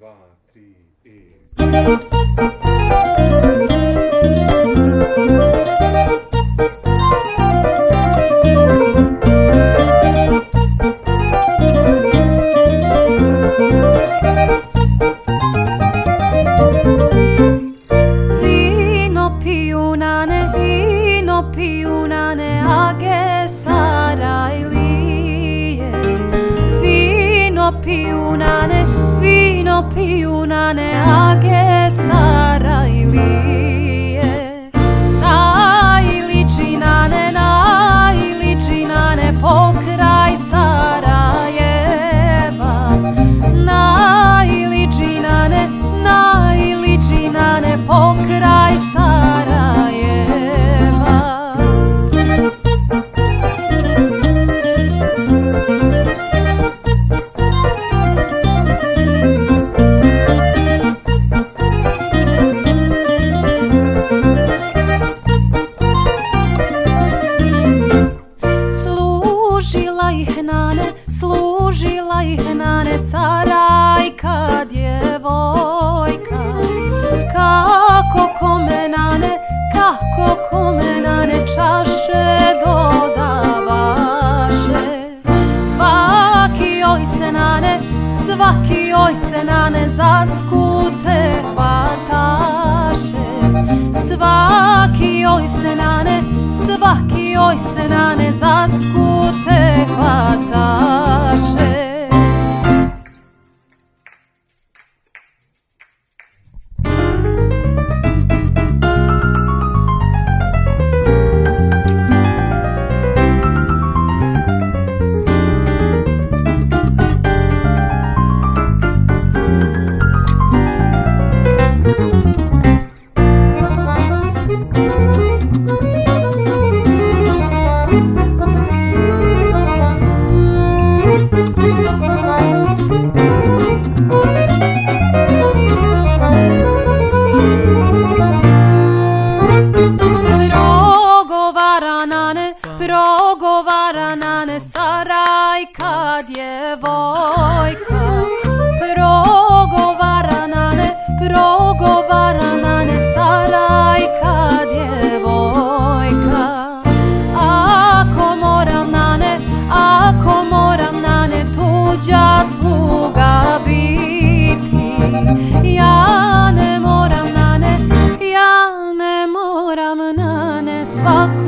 2, 3 i... piju na neage Sarajlije. Vino piju na neage Sarajlije. Najliči na ne pokraj Sarajeva. Najliči na ne pokraj Sarajeva. Služila ih na ne Sarajka djevojka. Kako kome na ne čaše dodavaše. Svaki oj se na ne za skute hvataše. Svaki oj se na ne za skute hvataše. Progovara na ne Sarajka djevojka. Progovara na ne Sarajka djevojka. Ako moram na ne tuđa sluga biti, ja ne moram na ne svako